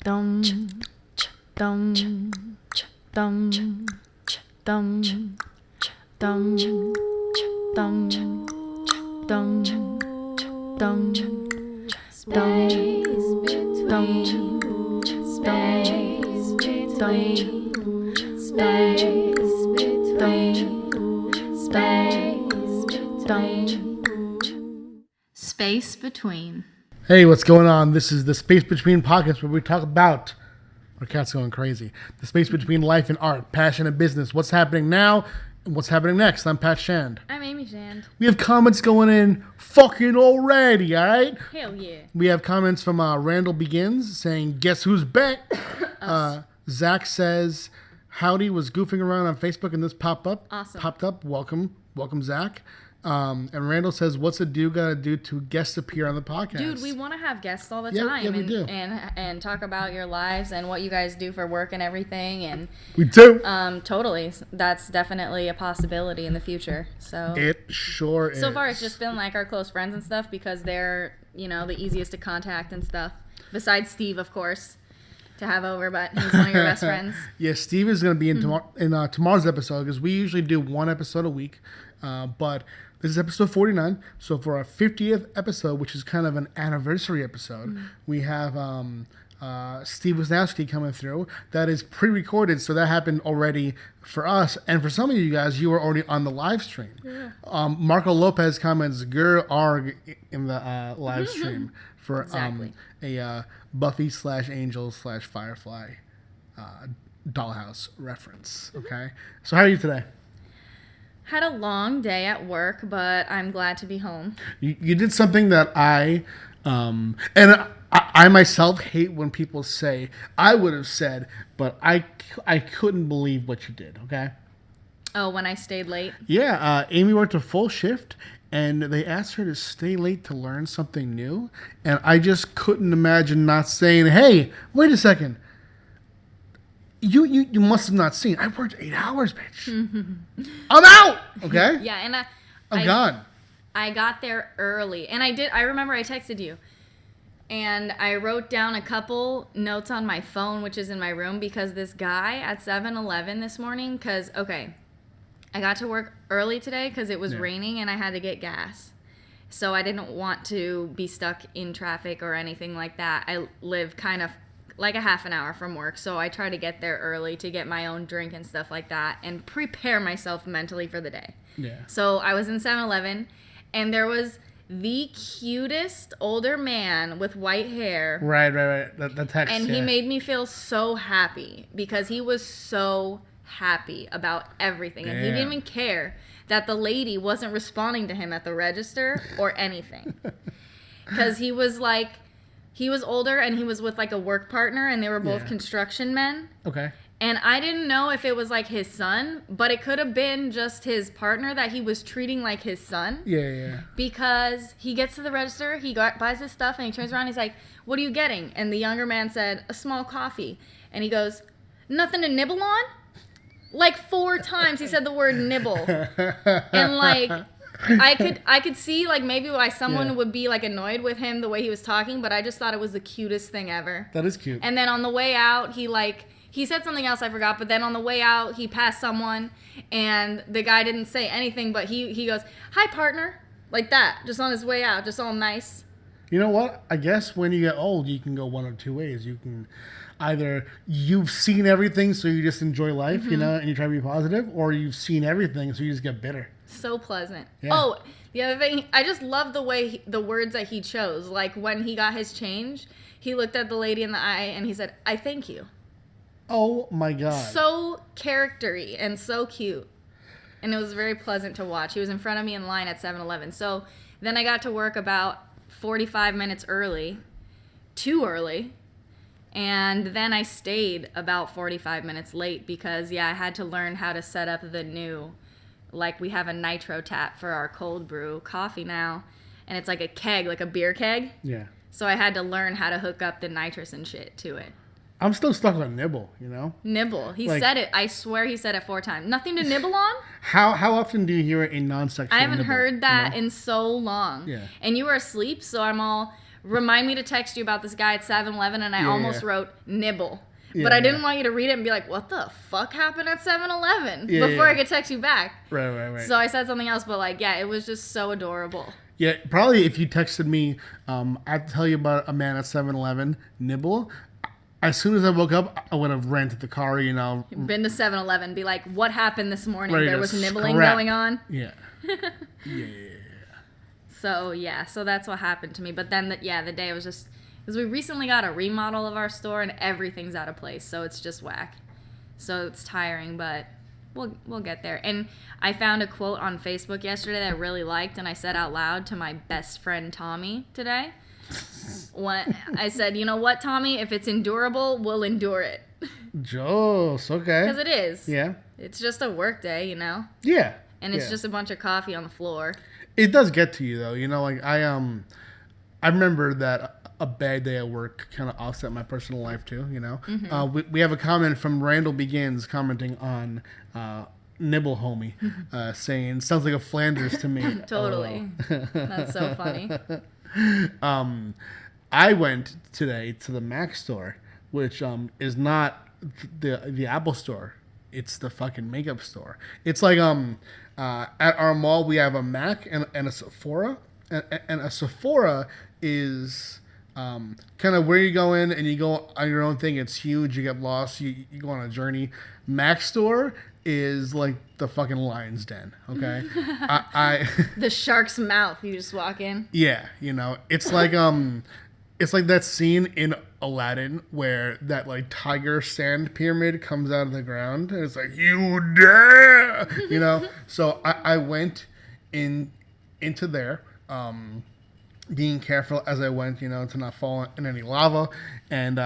Dum, dum, dum, dum, dum, dum, dum, dum, Space between, space between, space between, space between. Hey, what's going on? This is the Space Between podcast where we talk about, our cat's going crazy, the space between life and art, passion and business, what's happening now and what's happening next. I'm Pat Shand. I'm Amy Shand. We have comments going in fucking already, all right? Hell yeah. We have comments from Randall Begins saying, guess who's back? Zach says, howdy, was goofing around on Facebook and this popped up. Awesome. Popped up. Welcome, Zach. And Randall says, what's a dude got to do to guest appear on the podcast? Dude, we want to have guests all the Yeah, time we do. and talk about your lives and what you guys do for work and everything. And We do. totally, that's definitely a possibility in the future. So It sure is. so far, it's just been like our close friends and stuff because they're, you know, the easiest to contact and stuff. Besides Steve, of course, to have over, but he's one of your best friends. Yeah, Steve is going to be in tomorrow's episode because we usually do one episode a week. But this is episode 49. So for our 50th episode, which is kind of an anniversary episode, we have Steve Wisnowski coming through. That is pre-recorded, so that happened already for us. And for some of you guys, you were already on the live stream. Yeah. Marco Lopez comments, "Gur arg" in the live stream for Exactly. a Buffy/Angel/Firefly dollhouse reference. Okay, so how are you today? Had a long day at work, but I'm glad to be home. You did something that I myself hate when people say, I would have said, but I couldn't believe what you did, okay? Oh, when I stayed late? Yeah, Amy worked a full shift, and they asked her to stay late to learn something new, and I just couldn't imagine not saying, hey, wait a second. You must have not seen. I worked 8 hours, bitch. I'm out, okay? Yeah, and I'm gone. I got there early, and I remember I texted you, and I wrote down a couple notes on my phone, which is in my room, because this guy at 7-Eleven this morning, I got to work early today because it was raining and I had to get gas. So I didn't want to be stuck in traffic or anything like that. I live kind of like a half an hour from work, so I try to get there early to get my own drink and stuff like that and prepare myself mentally for the day. Yeah. So I was in 7-Eleven, and there was the cutest older man with white hair. Right. The text. And he made me feel so happy because he was so happy about everything. And he didn't even care that the lady wasn't responding to him at the register or anything. Because he was older and he was with like a work partner and they were both construction men. Okay. And I didn't know if it was like his son, but it could have been just his partner that he was treating like his son. Yeah. Because he gets to the register, buys his stuff, and he turns around and he's like, "What are you getting?" And the younger man said, "A small coffee." And he goes, "Nothing to nibble on?" Like 4 times he said the word nibble. And like, I could see like maybe why someone would be like annoyed with him the way he was talking, but I just thought it was the cutest thing ever. That is cute. And then on the way out, he said something else I forgot, but then on the way out, he passed someone, and the guy didn't say anything, but he goes, "Hi, partner," like that, just on his way out, just all nice. You know what? I guess when you get old, you can go one of two ways. You can either you've seen everything, so you just enjoy life, you know, and you try to be positive, or you've seen everything, so you just get bitter. So pleasant. Yeah. Oh, the other thing, I just love the way the words that he chose. Like when he got his change, he looked at the lady in the eye and he said, "I thank you." Oh my God. So charactery and so cute. And it was very pleasant to watch. He was in front of me in line at 7-Eleven. So then I got to work about 45 minutes early. Too early. And then I stayed about 45 minutes late because, I had to learn how to set up the new, like we have a nitro tap for our cold brew coffee now. And it's like a keg, like a beer keg. Yeah. So I had to learn how to hook up the nitrous and shit to it. I'm still stuck on nibble, you know? Nibble. He said it. I swear he said it 4 times. Nothing to nibble on? How often do you hear it in non-sexual I haven't nibble, heard that you know? in so long. Yeah. And you were asleep, so I'm all remind me to text you about this guy at 7-Eleven, and I almost wrote nibble. Yeah, but I didn't want you to read it and be like, what the fuck happened at 7-Eleven? Yeah, before yeah. I could text you back. Right. So I said something else, but like, yeah, it was just so adorable. Yeah, probably if you texted me, I have to tell you about a man at 7-Eleven, nibble. As soon as I woke up, I would have ran to the car, you know. Been to 7-Eleven, be like, what happened this morning? Ready There to was nibbling scrap. going on. Yeah. So that's what happened to me. But then, the day was just, because we recently got a remodel of our store and everything's out of place. So it's just whack. So it's tiring, but we'll get there. And I found a quote on Facebook yesterday that I really liked, and I said out loud to my best friend Tommy today. When I said, you know what, Tommy? If it's endurable, we'll endure it. Joss, okay. Because it is. Yeah. It's just a work day, you know? Yeah. And it's just a bunch of coffee on the floor. It does get to you though, you know. Like I remember that a bad day at work kind of offset my personal life too. You know, we have a comment from Randall Begins commenting on Nibble Homie, saying sounds like a Flanders to me. Totally, that's so funny. I went today to the Mac store, which is not the Apple store. It's the fucking makeup store. It's like at our mall we have a Mac and a Sephora, and a Sephora is kind of where you go in and you go on your own thing. It's huge. You get lost. You go on a journey. Mac store is like the fucking lion's den. Okay, I The shark's mouth. You just walk in. yeah, you know, it's like that scene in Aladdin where that like tiger sand pyramid comes out of the ground and it's like, you dare, you know. So I went into there, being careful as I went, you know, to not fall in any lava. And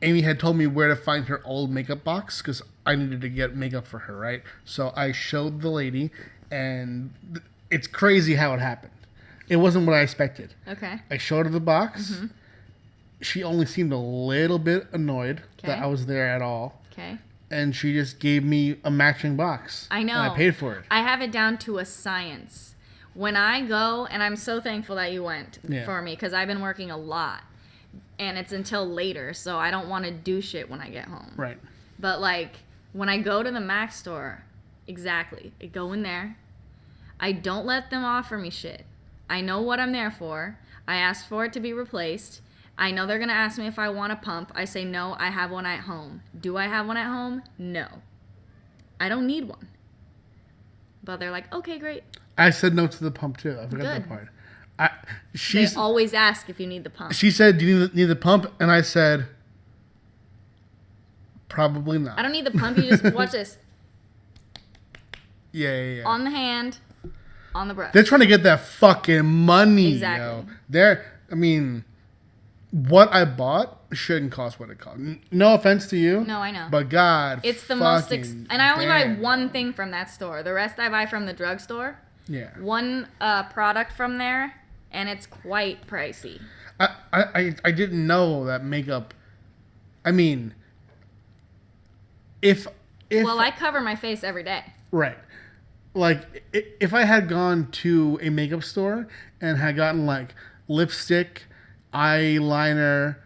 Amy had told me where to find her old makeup box because I needed to get makeup for her, right? So I showed the lady, and it's crazy how it happened. It wasn't what I expected. Okay. I showed her the box. Mm-hmm. She only seemed a little bit annoyed that I was there at all. Okay. And she just gave me a matching box. I know. And I paid for it. I have it down to a science. When I go, and I'm so thankful that you went for me because I've been working a lot. And it's until later, so I don't want to do shit when I get home. Right. But, like, when I go to the Mac store, exactly, I go in there. I don't let them offer me shit. I know what I'm there for. I asked for it to be replaced. I know they're going to ask me if I want a pump. I say, no, I have one at home. Do I have one at home? No. I don't need one. But they're like, okay, great. I said no to the pump, too. I forgot that part. They always ask if you need the pump. She said, do you need the pump? And I said, probably not. I don't need the pump. You just watch this. Yeah. On the hand, on the brush. They're trying to get that fucking money, Exactly. Yo. What I bought shouldn't cost what it cost. No offense to you. No, I know. But God, it's the most... and I only buy damn. one thing from that store. The rest I buy from the drugstore. Yeah. One product from there, and it's quite pricey. I didn't know that makeup... I mean... If Well, I cover my face every day. Right. Like, if I had gone to a makeup store and had gotten, like, lipstick, eyeliner,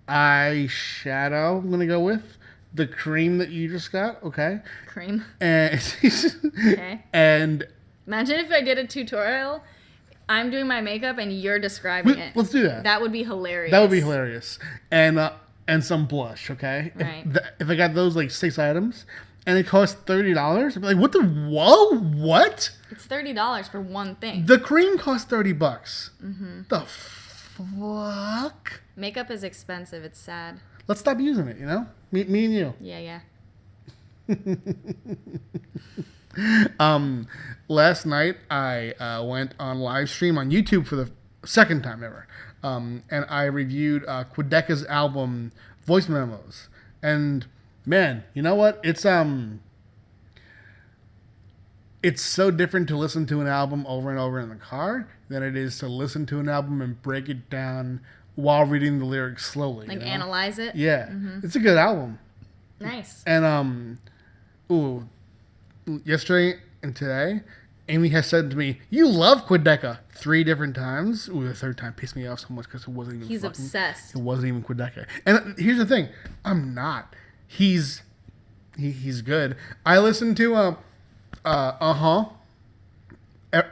eyeshadow, I'm going to go with the cream that you just got, okay? Cream. And, Okay. And... Imagine if I did a tutorial, I'm doing my makeup, and you're describing it. Let's do that. That would be hilarious. That would be hilarious. And some blush, okay? Right. If I got those, like, 6 items... And it costs $30. I'd be like, what the? Whoa, what? It's $30 for one thing. The cream costs $30. Mm-hmm. The fuck? Makeup is expensive. It's sad. Let's stop using it. You know, me and you. Yeah. Last night I went on live stream on YouTube for the second time ever, and I reviewed Quedeca's album Voice Memos, and. Man, you know what? It's so different to listen to an album over and over in the car than it is to listen to an album and break it down while reading the lyrics slowly. Like analyze it? Yeah. Mm-hmm. It's a good album. Nice. And yesterday and today, Amy has said to me, "You love Quedeca" 3 different times. Ooh, the third time pissed me off so much because it wasn't even. He's obsessed. It wasn't even Quedeca. And here's the thing, I'm not. He's good. I listen to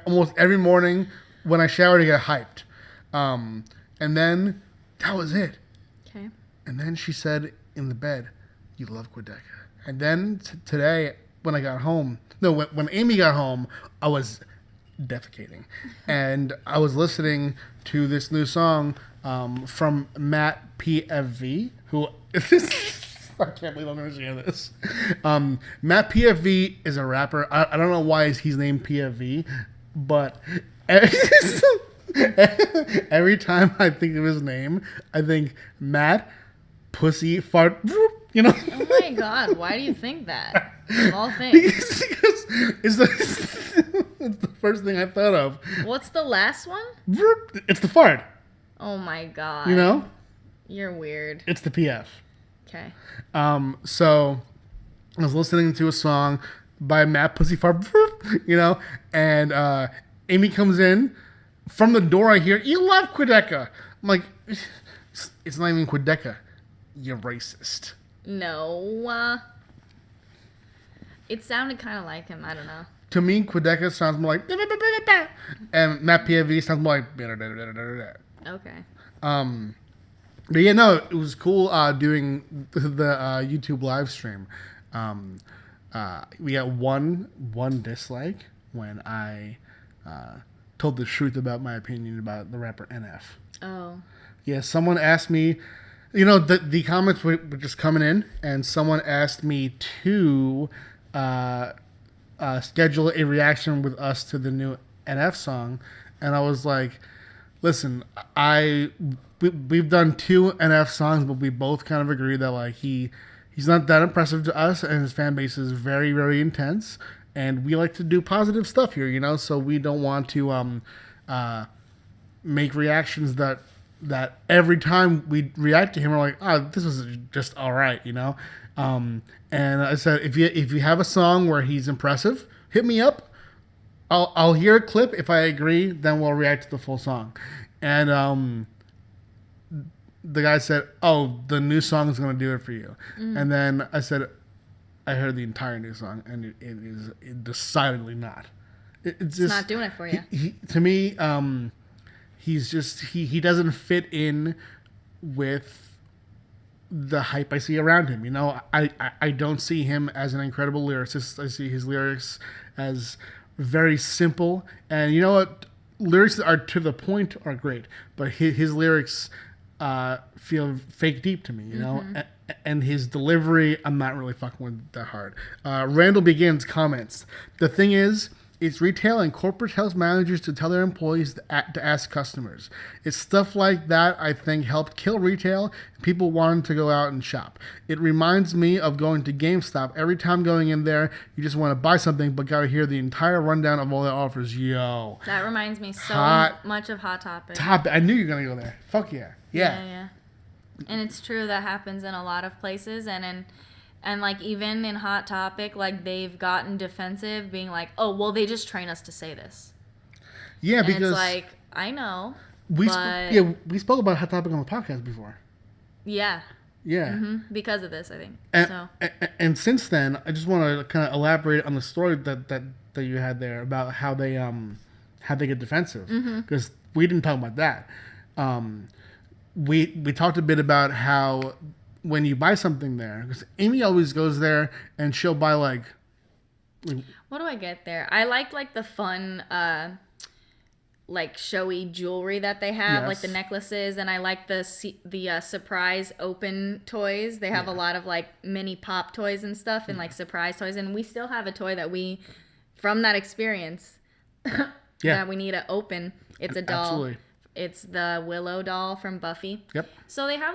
almost every morning when I shower to get hyped, and then that was it. Okay. And then she said in the bed, "You love Quedeca." And then today, when I got home, when Amy got home, I was defecating. And I was listening to this new song from Matt PFV, who... I can't believe I'm going to share this. Matt PFV is a rapper. I don't know why he's named PFV, but... every time I think of his name, I think Matt, pussy, fart, you know? Oh my God, why do you think that? Of all things. Because it's the first thing I thought of. What's the last one? It's the fart. Oh my God. You know? You're weird. It's the PF. Okay. So I was listening to a song by Matt Pussy Fart, you know, and Amy comes in. From the door, I hear, "You love Quedeca." I'm like, it's not even Quedeca. You're racist. No. It sounded kind of like him. I don't know. To me, Quedeca sounds more like, and Matt PFV sounds more like, Okay. But yeah, no, it was cool doing the YouTube live stream. We got one dislike when I told the truth about my opinion about the rapper NF. Oh. Yeah, someone asked me, you know, the comments were just coming in, and someone asked me to schedule a reaction with us to the new NF song, and I was like, listen, we've done 2 NF songs, but we both kind of agree that like he's not that impressive to us, and his fan base is very, very intense. And we like to do positive stuff here, you know, so we don't want to make reactions that every time we react to him, we're like, oh, this was just all right, you know. And I said, if you have a song where he's impressive, hit me up. I'll hear a clip. If I agree, then we'll react to the full song. And the guy said, "Oh, the new song is going to do it for you." And then I said, I heard the entire new song, and it is decidedly not. It's just not doing it for you. To me, he's just he doesn't fit in with the hype I see around him. You know, I don't see him as an incredible lyricist. I see his lyrics as very simple, and you know what? Lyrics that are to the point are great, but his lyrics feel fake deep to me. You know. And his delivery, I'm not really fucking with that hard. Randall Begins comments, "The thing is, it's retail and corporate tells managers to tell their employees to ask customers. It's stuff like that I think helped kill retail. People wanted to go out and shop. It reminds me of going to GameStop. Every time going in there, you just want to buy something, but gotta hear the entire rundown of all their offers." Yo. That reminds me so much of Hot Topic. I knew you were gonna go there. Fuck yeah. Yeah. And it's true that happens in a lot of places, and like even in Hot Topic, like they've gotten defensive, being like, "Oh, well, they just train us to say this." Yeah, and because it's like, I know. We spoke about Hot Topic on the podcast before. Yeah. Yeah. Because of this, I think. And since then, I just want to kind of elaborate on the story that you had there about how they get defensive, because we didn't talk about that. We talked a bit about how when you buy something there, because Amy always goes there and she'll buy like what do I get there? I like the fun like showy jewelry that they have, like the necklaces, and I like the surprise open toys. They have a lot of like mini pop toys and stuff, and like surprise toys, and we still have a toy that we from that experience that we need to open. It's a doll. Absolutely. It's the Willow doll from Buffy. Yep. So they have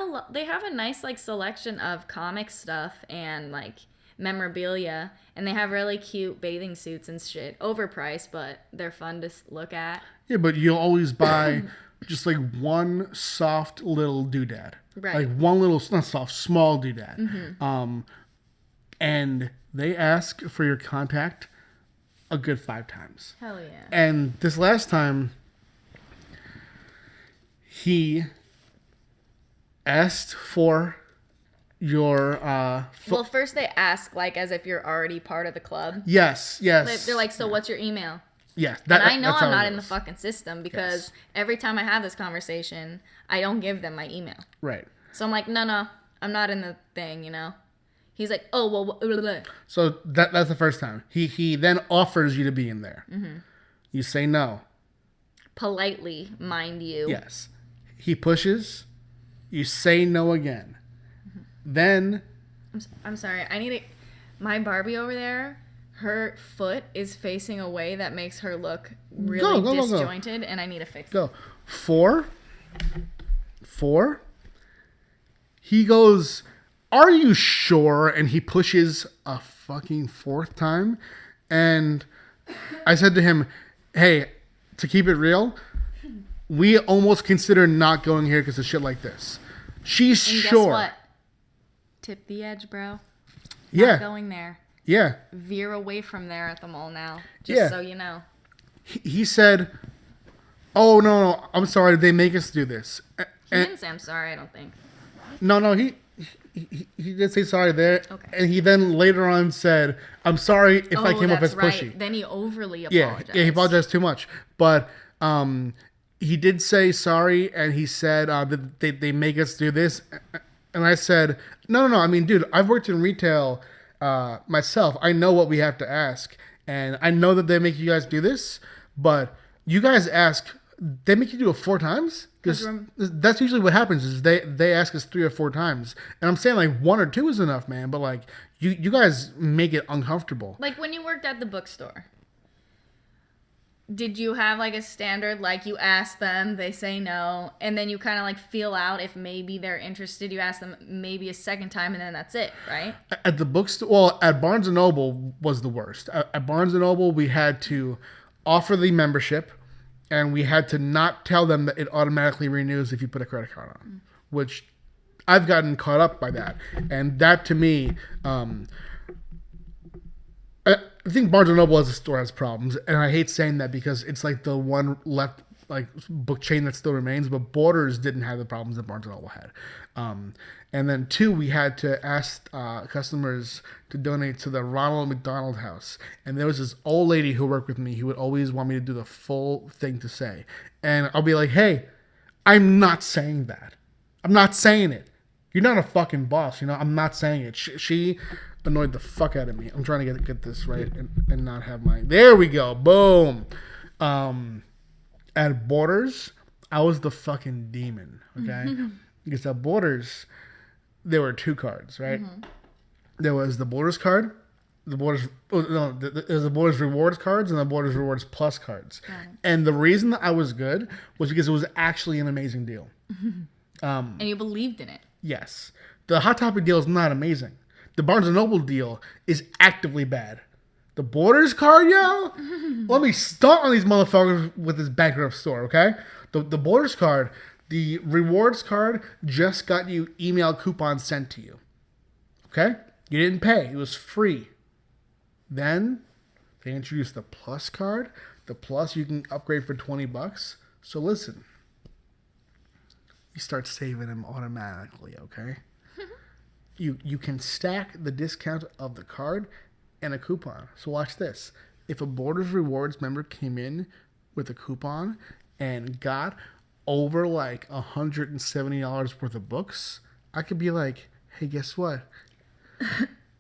a nice like selection of comic stuff and like memorabilia, and they have really cute bathing suits and shit. Overpriced, but they're fun to look at. Yeah, but you'll always buy just like one soft little doodad. Right. Like one little, not soft, small doodad. And they ask for your contact a good 5 times. Hell yeah. And this last time, he asked for your Well, first they ask like as if you're already part of the club. yes. They're like, so what's your email? Yes. And I know that's I'm how it not in the goes. fucking system because every time I have this conversation, I don't give them my email. Right. So I'm like, no, I'm not in the thing, you know? He's like, oh, well, blah, blah. So that's the first time. He then offers you to be in there. Mm-hmm. You say no. Politely, mind you. Yes. He pushes. You say no again. Mm-hmm. Then I'm sorry. I need my Barbie over there, her foot is facing a way that makes her look really Go. disjointed, and I need to fix it. go 4. He goes, "Are you sure?" And he pushes a fucking 4th time. And I said to him, "Hey, to keep it real, we almost consider not going here because of shit like this." She's And sure. guess what? Tip the edge, bro. Yeah. Not going there. Yeah. Veer away from there at the mall now. Just Yeah. so you know. He said, "Oh, no, I'm sorry. They make us do this." He didn't say I'm sorry, I don't think. No, he did say sorry there. Okay. And he then later on said, "I'm sorry if I came off that's as right. pushy." Then he overly Yeah, apologized. he apologized too much. But he did say sorry, and he said that they make us do this. And I said, no. I mean, dude, I've worked in retail myself. I know what we have to ask. And I know that they make you guys do this. But you guys ask, they make you do it 4 times? Because that's usually what happens is they ask us 3 or 4 times. And I'm saying like 1 or 2 is enough, man. But like you guys make it uncomfortable. Like when you worked at the bookstore, did you have like a standard, like you ask them, they say no, and then you kind of like feel out if maybe they're interested, you ask them maybe a second time, and then that's it, right? At the bookstore, well, at Barnes & Noble was the worst. At Barnes & Noble, we had to offer the membership, and we had to not tell them that it automatically renews if you put a credit card on, which I've gotten caught up by that. And that to me, I think Barnes & Noble as a store has problems, and I hate saying that because it's like the one left like book chain that still remains, but Borders didn't have the problems that Barnes & Noble had. And then 2, we had to ask customers to donate to the Ronald McDonald House. And there was this old lady who worked with me who would always want me to do the full thing to say. And I'll be like, hey, I'm not saying that. I'm not saying it. You're not a fucking boss, you know? I'm not saying it. She annoyed the fuck out of me. I'm trying to get this right and not have my... There we go. Boom. At Borders, I was the fucking demon, okay? Because at Borders, there were 2 cards, right? Mm-hmm. There was the Borders card, there's the Borders Rewards cards, and the Borders Rewards Plus cards. Mm-hmm. And the reason that I was good was because it was actually an amazing deal. And you believed in it. Yes. The Hot Topic deal is not amazing. The Barnes & Noble deal is actively bad. The Borders card, yo? Let me start on these motherfuckers with this bankrupt store, okay? The Borders card, the rewards card just got you email coupons sent to you. Okay? You didn't pay. It was free. Then they introduced the Plus card. The Plus you can upgrade for $20. So listen. You start saving them automatically, okay? You can stack the discount of the card and a coupon. So watch this. If a Borders Rewards member came in with a coupon and got over like $170 worth of books, I could be like, hey, guess what?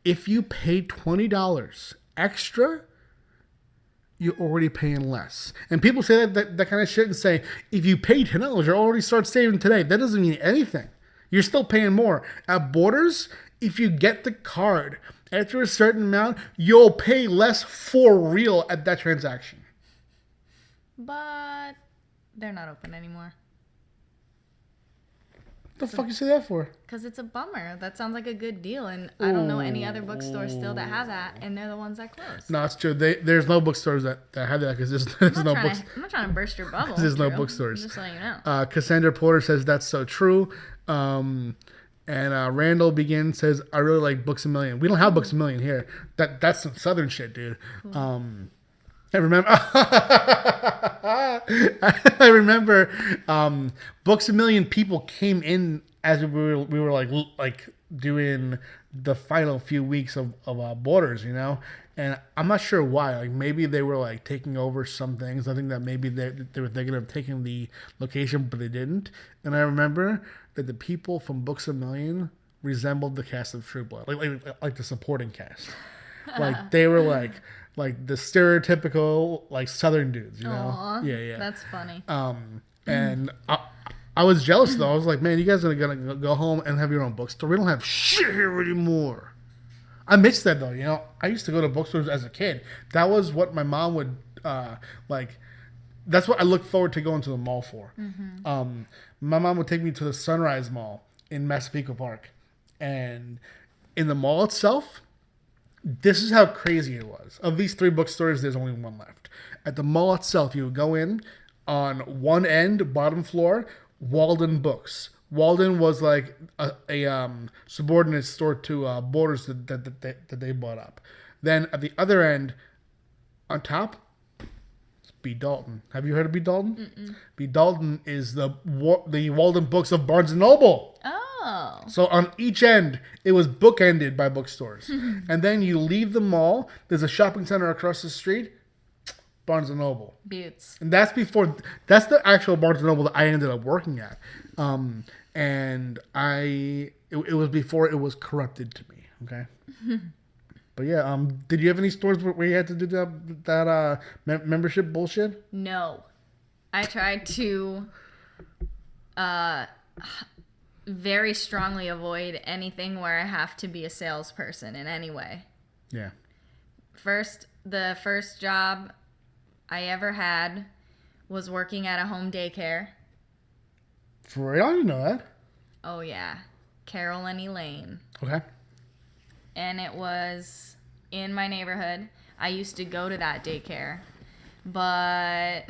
If you pay $20 extra, you're already paying less. And people say that kind of shit and say, if you pay $10, you already start saving today. That doesn't mean anything. You're still paying more. At Borders, if you get the card after a certain amount, you'll pay less for real at that transaction. But they're not open anymore. What the fuck you say that for? Because it's a bummer. That sounds like a good deal, and I don't know any other bookstores still that have that, and they're the ones that close. No, it's true. There's no bookstores that have that because there's no books. I'm not trying to burst your bubble. There's no Drew. bookstores. I'm just letting you know. Cassandra Porter says that's so true. And Randall Begin says, I really like Books A Million. We don't have Books A Million here. That's some Southern shit, dude. I remember. I remember. Books a Million people came in as we were like doing the final few weeks of Borders, you know, and I'm not sure why. Like maybe they were like taking over some things. I think that maybe they were thinking of taking the location, but they didn't. And I remember that the people from Books a Million resembled the cast of True Blood, like the supporting cast. Like they were like the stereotypical like Southern dudes, you know? Aw, Yeah. That's funny. And I was jealous though. I was like, man, you guys are gonna go home and have your own bookstore. We don't have shit here anymore. I miss that though. You know, I used to go to bookstores as a kid. That was what my mom would like. That's what I looked forward to going to the mall for. Mm-hmm. My mom would take me to the Sunrise Mall in Massapequa Park, and in the mall itself, this is how crazy it was. Of these 3 bookstores, there's only one left. At the mall itself, you would go in on one end, bottom floor, Walden Books. Walden was like a subordinate store to Borders that they bought up. Then at the other end, on top, it's B. Dalton. Have you heard of B. Dalton? Mm-mm. B. Dalton is the Walden Books of Barnes & Noble. Oh. So on each end, it was bookended by bookstores. And then you leave the mall, there's a shopping center across the street, Barnes & Noble. Buttes. And that's the actual Barnes & Noble that I ended up working at. And it was before it was corrupted to me, okay? But yeah, did you have any stores where you had to do that membership bullshit? No. I tried to very strongly avoid anything where I have to be a salesperson in any way. Yeah. The first job I ever had was working at a home daycare. For real? I didn't know that. Oh, yeah. Carol and Elaine. Okay. And it was in my neighborhood. I used to go to that daycare. But...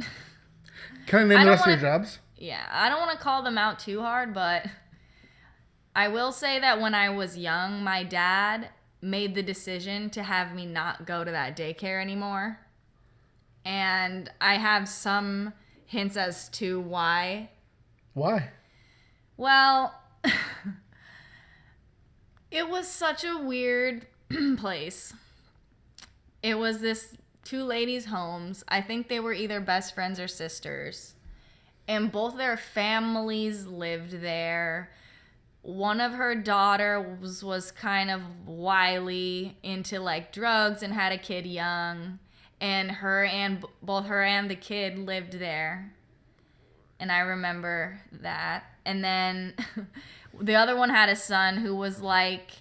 Can I name the rest of your jobs? Yeah. I don't want to call them out too hard, but... I will say that when I was young, my dad made the decision to have me not go to that daycare anymore. And I have some hints as to why. Why? Well, it was such a weird place. It was this 2 ladies' homes. I think they were either best friends or sisters. And both their families lived there. One of her daughters was kind of wily, into like drugs, and had a kid young. And both her and the kid lived there. And I remember that. And then the other one had a son who was like,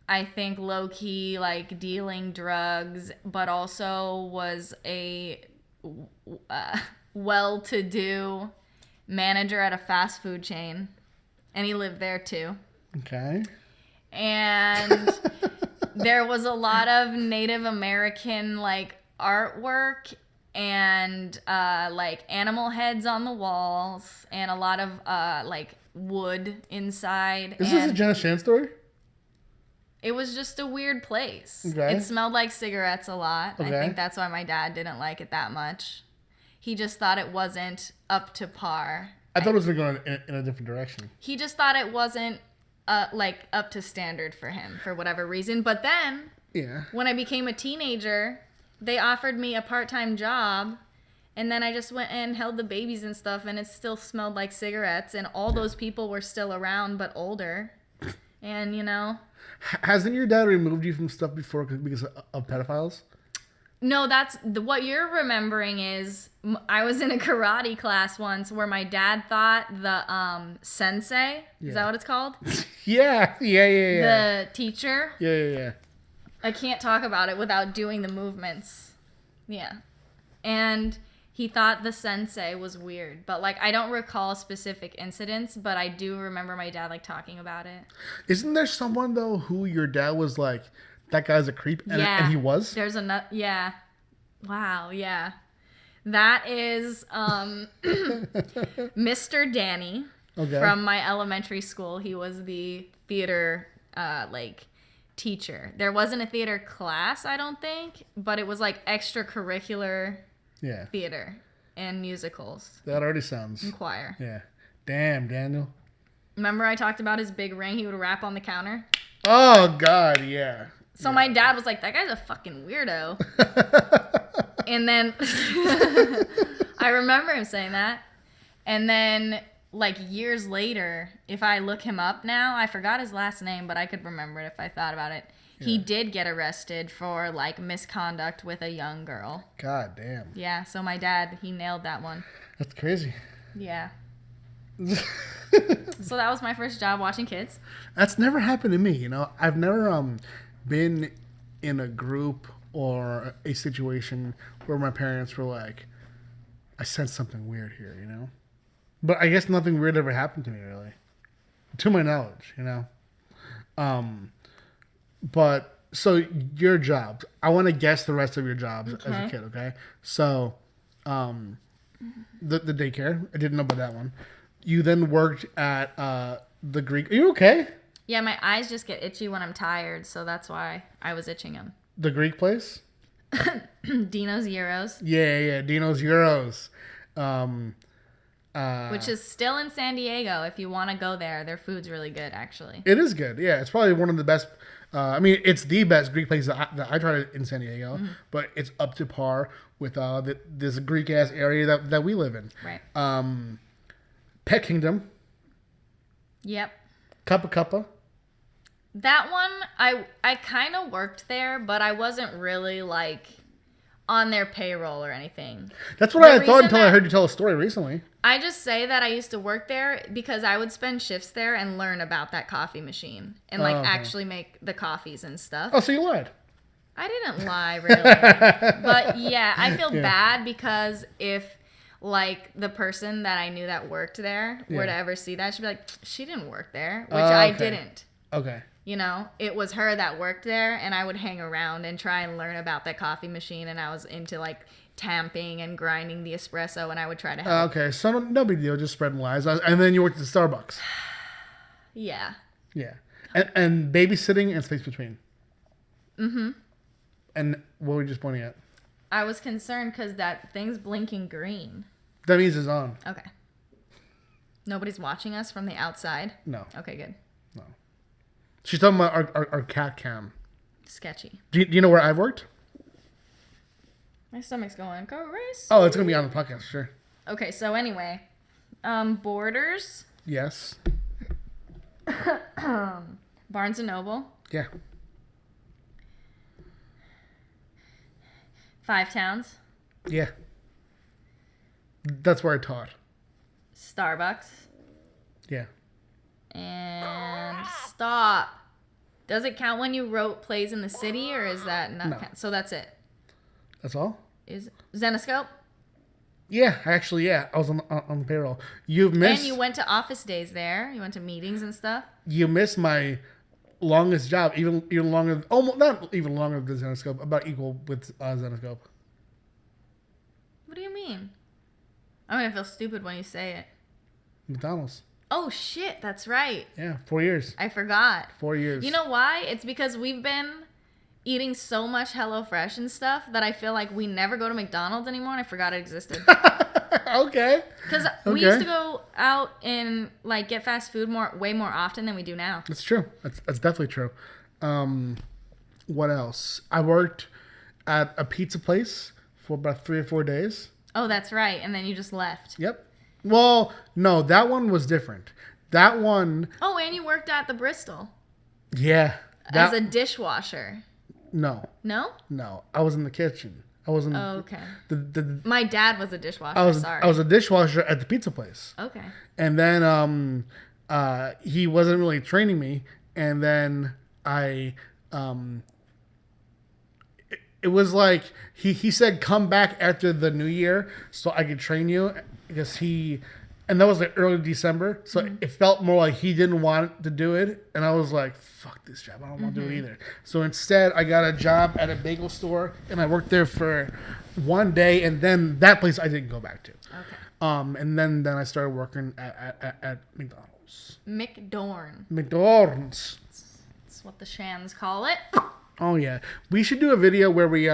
I think low-key like dealing drugs, but also was a well-to-do manager at a fast food chain. And he lived there too. Okay. And there was a lot of Native American like artwork and like animal heads on the walls and a lot of like wood inside. Is this a Jenna Shan story? It was just a weird place. Okay. It smelled like cigarettes a lot. Okay. I think that's why my dad didn't like it that much. He just thought it wasn't up to par. I thought it was going in a different direction. He just thought it wasn't like up to standard for him for whatever reason. But then, yeah, when I became a teenager, they offered me a part-time job, and then I just went and held the babies and stuff, and it still smelled like cigarettes, and all those people were still around but older. And you know, hasn't your dad removed you from stuff before because of pedophiles? No, what you're remembering is I was in a karate class once where my dad thought the sensei, is that what it's called? Yeah. The teacher. Yeah. I can't talk about it without doing the movements. Yeah. And he thought the sensei was weird, but like I don't recall specific incidents, but I do remember my dad like talking about it. Isn't there someone though who your dad was like, that guy's a creep, and he was? There's yeah. Wow, yeah. That is Mr. Danny from my elementary school. He was the theater teacher. There wasn't a theater class, I don't think, but it was like extracurricular Yeah. theater and musicals That already sounds. and choir. Yeah. Damn, Daniel. Remember I talked about his big ring he would rap on the counter? Oh, God, yeah. So my dad was like, that guy's a fucking weirdo. And then I remember him saying that. And then like years later, if I look him up now, I forgot his last name, but I could remember it if I thought about it. Yeah. He did get arrested for like misconduct with a young girl. God damn. Yeah, so my dad, he nailed that one. That's crazy. Yeah. So that was my first job watching kids. That's never happened to me, you know. I've never been in a group or a situation where my parents were like, I sense something weird here, you know. But I guess nothing weird ever happened to me, really, to my knowledge, you know. But so your jobs, I want to guess the rest of your jobs as a kid, okay? So, the daycare, I didn't know about that one. You then worked at the Greek. Are you okay? Yeah, my eyes just get itchy when I'm tired, so that's why I was itching them. The Greek place? Dino's Euros. Yeah, Dino's Euros. Which is still in San Diego. If you want to go there, their food's really good, actually. It is good. Yeah, it's probably one of the best. I mean, it's the best Greek place that I tried in San Diego, but it's up to par with this Greek ass area that we live in. Right. Pet Kingdom. Yep. Cuppa. That one, I kind of worked there, but I wasn't really like on their payroll or anything. That's what I thought until I heard you tell a story recently. I just say that I used to work there because I would spend shifts there and learn about that coffee machine and like actually make the coffees and stuff. Oh, so you lied. I didn't lie, really. But yeah, I feel bad because if like the person that I knew that worked there were to ever see that, she'd be like, she didn't work there, which I didn't. Okay. You know, it was her that worked there, and I would hang around and try and learn about that coffee machine, and I was into like tamping and grinding the espresso, and I would try to help. Okay, so no big deal, just spreading lies. And then you worked at Starbucks. Yeah. Yeah. And babysitting and space between. Mm-hmm. And what were you just pointing at? I was concerned because that thing's blinking green. That means it's on. Okay. Nobody's watching us from the outside? No. Okay, good. No. She's talking about our cat cam. Sketchy. Do you know where I've worked? My stomach's going, go race. Oh, it's going to be on the podcast, sure. Okay, so anyway. Borders. Yes. Barnes & Noble. Yeah. Five Towns. Yeah. That's where I taught. Starbucks. Yeah. And stop. Does it count when you wrote plays in the city, or is that not count? So that's it. That's all? Is Zenoscope? Yeah, actually, I was on the payroll. You've missed. And you went to office days there. You went to meetings and stuff. You missed my longest job, even longer. Almost not even longer than Zenoscope, about equal with Zenoscope. What do you mean? I'm gonna feel stupid when you say it. McDonald's. Oh shit, that's right. Yeah, 4 years. I forgot. 4 years. You know why? It's because we've been eating so much HelloFresh and stuff that I feel like we never go to McDonald's anymore, and I forgot it existed. Okay. Because we used to go out and like get fast food way more often than we do now. That's true. That's definitely true. What else? I worked at a pizza place for about 3 or 4 days. Oh, that's right. And then you just left. Yep. Well, no, that one was different. That one. Oh, and you worked at the Bristol. Yeah. As a dishwasher. No. No? No. I was in the kitchen. I wasn't. Oh, okay. My dad was a dishwasher. I was Sorry. I was a dishwasher at the pizza place. Okay. And then he wasn't really training me, and then it was like he said come back after the new year so I could train you because and that was like early December, so it felt more like he didn't want to do it, and I was like, fuck this job, I don't want to do it either. So instead I got a job at a bagel store, and I worked there for 1 day, and then that place I didn't go back to. Okay. And then I started working at McDonald's. McDorn. McDonald's. It's That's what the shans call it. Oh yeah, we should do a video where we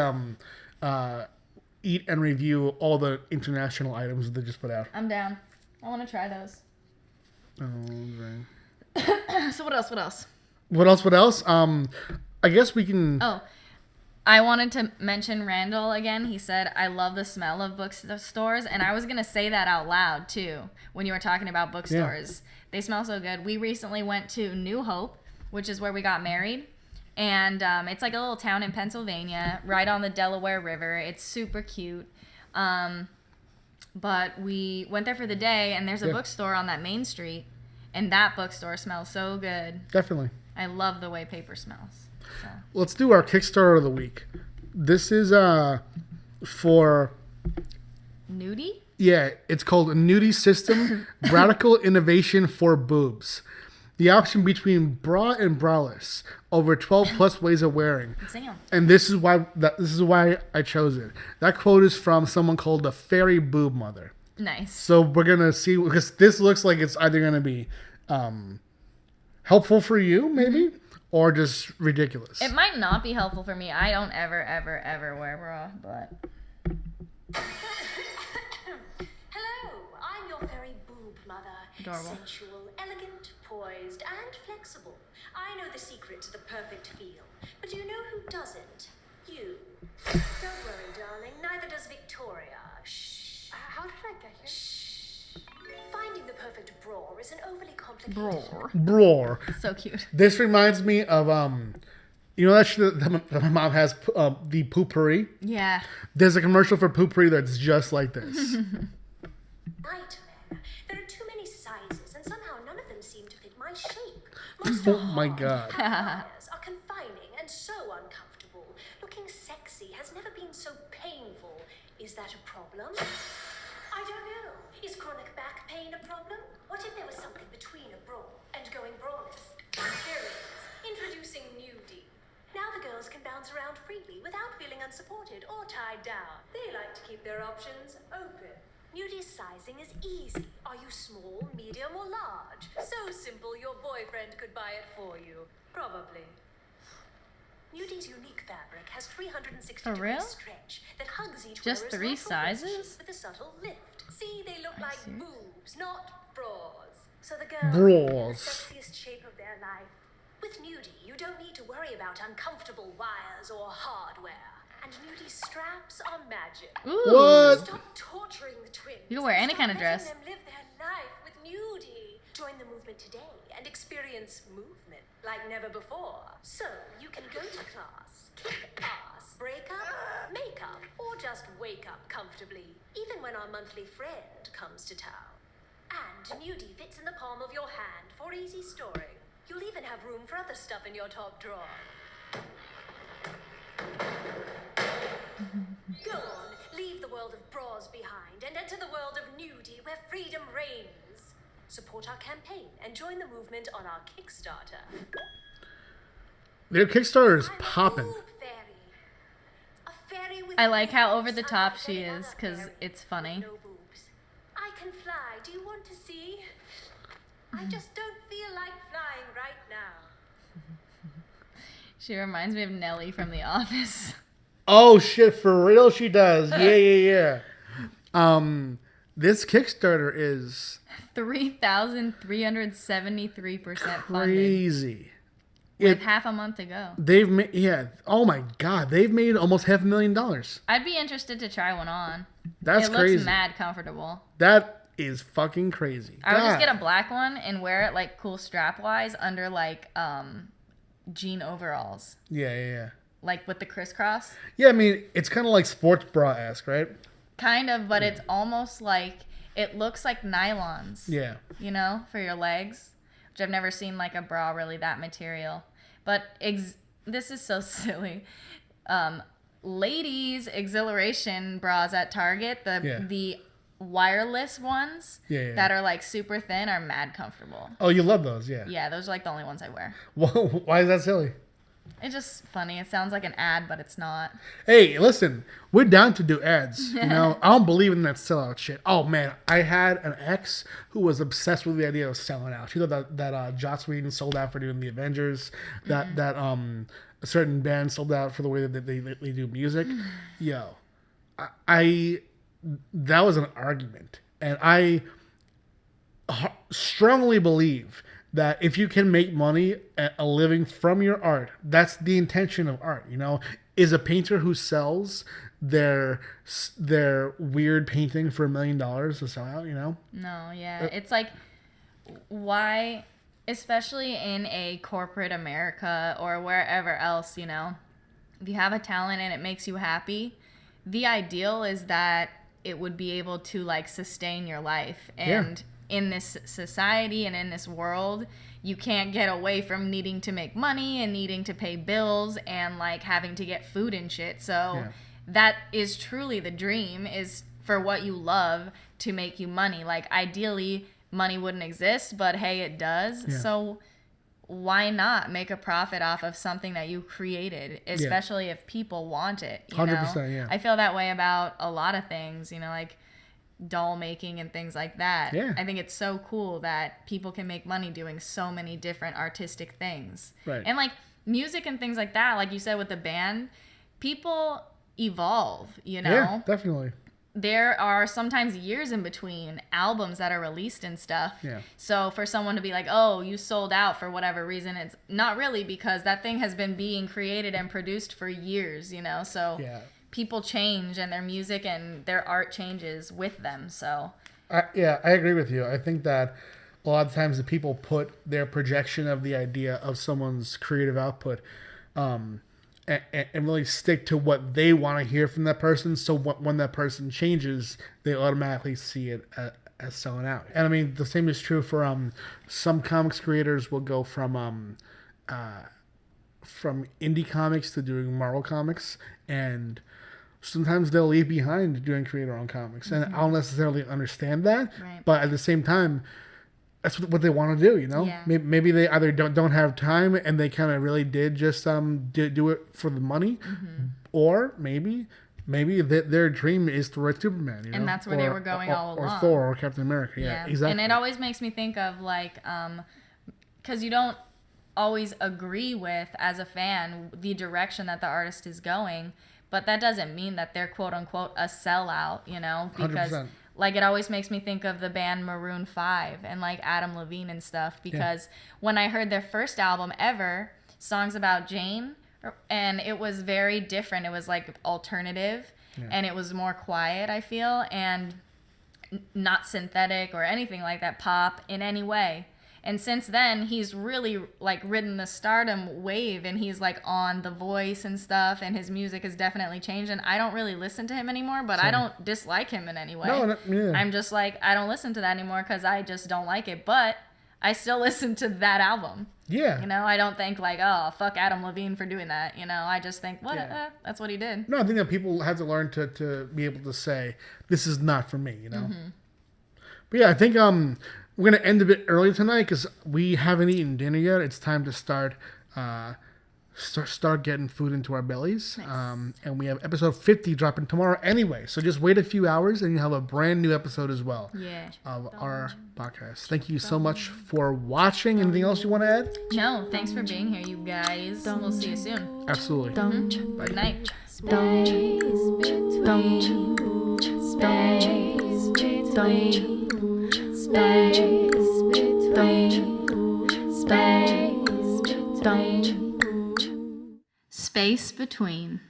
eat and review all the international items that they just put out. I'm down. I want to try those. Oh, right. So what else? What else? I guess we can. Oh, I wanted to mention Randall again. He said, I love the smell of bookstores. And I was going to say that out loud, too, when you were talking about bookstores. Yeah. They smell so good. We recently went to New Hope, which is where we got married. And it's like a little town in Pennsylvania, right on the Delaware River. It's super cute. But we went there for the day, and there's a bookstore on that main street. And that bookstore smells so good. Definitely. I love the way paper smells. So. Let's do our Kickstarter of the week. This is for... Nudie? Yeah, it's called Nudie System, Radical Innovation for Boobs. The option between bra and braless, over 12 plus ways of wearing. Damn. And this is why I chose it. That quote is from someone called the Fairy Boob Mother. Nice. So we're gonna see, because this looks like it's either gonna be helpful for you, maybe, or just ridiculous. It might not be helpful for me. I don't ever wear a bra, but. Hello, I'm your fairy boob mother. Adorable. Sensual, elegant, poised, and flexible. I know the secret to the perfect feel. But do you know who doesn't? You. Don't worry, darling. Neither does Victoria. Shh. How did I get here? Shh. Finding the perfect bra is an overly complicated... Broar. So cute. This reminds me of, you know that shit that my mom has, the Poopery? Yeah. There's a commercial for Poopery that's just like this. Nightmare. There are too many sizes, and somehow none of them seem to fit my shape. Oh my god. Wires are confining and so uncomfortable. Looking sexy has never been so painful. Is that a problem? I don't know. Is chronic back pain a problem? What if there was something between a bra and going braless? Here it is. Introducing Nudie. Now the girls can bounce around freely without feeling unsupported or tied down. They like to keep their options open. Nudie's sizing is easy. Are you small, medium, or large? So simple your boyfriend could buy it for you. Probably. Nudie's unique fabric has 360 For degree real? stretch that hugs each Just wearer's 3 muscle sizes? with a subtle lift. See, they look like see. boobs, not bras. So the girls Bras. are in the sexiest shape of their life. With Nudie, you don't need to worry about uncomfortable wires or hardware. And Nudie's straps are magic. Ooh. What? Stop torturing the twins. You can wear any Start kind of letting dress. them live their life with Nudie. Join the movement today and experience movement like never before. So you can go to class, kick ass, break up, make up, or just wake up comfortably, even when our monthly friend comes to town. And Nudie fits in the palm of your hand for easy storing. You'll even have room for other stuff in your top drawer. Go on, leave the world of bras behind and enter the world of Nudie where freedom reigns. Support our campaign and join the movement on our Kickstarter. Their Kickstarter is I'm a popping. boob fairy. A fairy with I like how over the boobs, top unlike she any is, other 'cause fairy it's with funny. No boobs. I can fly. Do you want to see? I just don't feel like flying right now. She reminds me of Nellie from The Office. Oh shit, for real she does. Yeah. This Kickstarter is 3,373% funded. crazy. With half a month to go. They've made, oh my god, they've made almost $500,000. I'd be interested to try one on. That's it crazy. looks mad comfortable. That is fucking crazy. I would just God. get a black one and wear it like cool strap wise under like jean overalls. Yeah. Like with the crisscross. Yeah, I mean, it's kind of like sports bra-esque, right? Kind of, but it's almost like it looks like nylons. Yeah. You know, for your legs. Which I've never seen like a bra really that material. But this is so silly. Ladies exhilaration bras at Target, the wireless ones Yeah. that are like super thin are mad comfortable. Oh, you love those, yeah. Yeah, those are like the only ones I wear. Why is that silly? It's just funny. It sounds like an ad, but it's not. Hey, listen, we're down to do ads. You know, I don't believe in that sellout shit. Oh man, I had an ex who was obsessed with the idea of selling out. She thought that Joss Whedon sold out for doing the Avengers. That a certain band sold out for the way that they do music. Yo, I that was an argument, and I strongly believe that if you can make money, a living from your art, that's the intention of art. You know, is a painter who sells their weird painting for $1 million to sell out? You know? No, yeah, it's like, why, especially in a corporate America or wherever else, you know, if you have a talent and it makes you happy, the ideal is that it would be able to like sustain your life. And in this society and in this world, you can't get away from needing to make money and needing to pay bills and like having to get food and shit. So that is truly the dream, is for what you love to make you money. Like ideally money wouldn't exist, but hey, it does. So why not make a profit off of something that you created, especially if people want it, you 100%, know? yeah. I feel that way about a lot of things, you know, like doll making and things like that. I think it's so cool that people can make money doing so many different artistic things. And like music and things like that, like you said with the band, people evolve, you know? Yeah, definitely. There are sometimes years in between albums that are released and stuff. So for someone to be like, oh, you sold out for whatever reason, it's not really, because that thing has been being created and produced for years, you know? So people change and their music and their art changes with them. So I agree with you. I think that a lot of times the people put their projection of the idea of someone's creative output and really stick to what they want to hear from that person. So when that person changes, they automatically see it as selling out. And I mean, the same is true for some comics creators will go from indie comics to doing Marvel comics, and sometimes they'll leave behind doing creator-owned comics. And I don't necessarily understand that, but at the same time, that's what they want to do, you know? Maybe they either don't have time and they kind of really did just do it for the money, or maybe their dream is to write Superman, you know? And that's where they were going all along. Or Thor or Captain America, exactly. And it always makes me think of like, because you don't always agree with, as a fan, the direction that the artist is going, but that doesn't mean that they're quote unquote a sellout, you know? Because 100%. like it always makes me think of the band Maroon 5 and like Adam Levine and stuff, because when I heard their first album ever, Songs About Jane, and it was very different. It was like alternative and it was more quiet, I feel, and not synthetic or anything like that, pop in any way. And since then, he's really like ridden the stardom wave, and he's like on The Voice and stuff, and his music has definitely changed. And I don't really listen to him anymore, but I don't dislike him in any way. No, I'm just like, I don't listen to that anymore because I just don't like it. But I still listen to that album. Yeah. You know, I don't think like, oh, fuck Adam Levine for doing that. You know, I just think, what? That's what he did. No, I think that people have to learn to be able to say, this is not for me, you know? But yeah, I think we're going to end a bit early tonight because we haven't eaten dinner yet. It's time to start getting food into our bellies. Nice. And we have episode 50 dropping tomorrow anyway. So just wait a few hours and you'll have a brand new episode as well of our podcast. Thank you so much for watching. Anything else you want to add? No, thanks for being here, you guys. We'll see you soon. Absolutely. Bye. Good night. Space between.